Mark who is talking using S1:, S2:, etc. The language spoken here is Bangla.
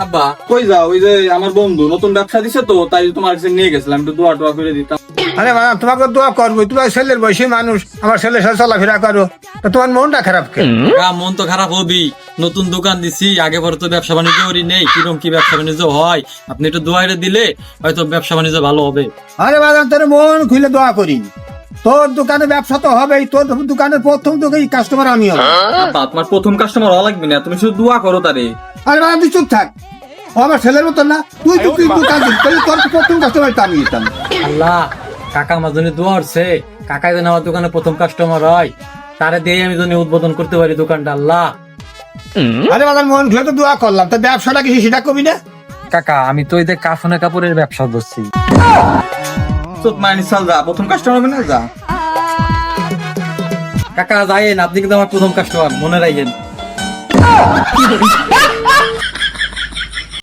S1: আব্বা
S2: কই যাও? ওই যে আমার বন্ধু নতুন ব্যবসা দিছে তো, তাই তোমার কাছে নিয়ে গেছিলাম, একটু দোয়া টোয়া করে দিতাম।
S3: আরে বাবা, তোমাকে দোয়া করবো, তোমার ছেলের বয়সী মানুষ, আমার ছেলের সাথে চলাফেরা করো, তো তোমার মনটা খারাপ কেন?
S1: মন তো খারাপ হবি, নতুন দোকান দিছি, আগে পরে তো ব্যবসা বাণিজ্য করি নেই, কিরকম কি ব্যবসা বাণিজ্য হয় আপনি একটু দোয়াইরে দিলে হয়তো ব্যবসা বাণিজ্য ভালো হবে।
S3: আরে বাবা, তোর মন খুলে দোয়া করি, তোর দোকানে ব্যবসা তো হবেই, তোর দোকানের প্রথম কাস্টমার আমি হবো।
S1: আব্বা তোমার প্রথম কাস্টমার হওয়া লাগবে না, তুমি শুধু দোয়া করো তারে।
S3: আরে বাবা, তুই চুপ থাক, ও আমার ছেলের মতন না, তুই দোকান দিস, তাহলে তোর প্রথম কাস্টমার তো আমি দিতাম।
S1: আল্লাহ, কাকা আমার জন্য দোয়া করছে, কাকা যেন আমার দোকানে প্রথম কাস্টমার হয়, তারে দিয়ে আমি যেন উদ্বোধন করতে পারি দোকানটা। আল্লাহ।
S3: আরে বাবা, মন খুলে তো দোয়া করলাম, তা ব্যবসাটা কি সেটা কবি না?
S1: কাকা আমি তো এই যে কাফনে কাপড়ের ব্যবসা করছি।
S2: চোখ মাইনি চাল, যা প্রথম কাস্টমার হবে না, যা।
S1: কাকা যাইয়েন, আপনি কিন্তু আমার প্রথম কাস্টমার, মনে রাখেন।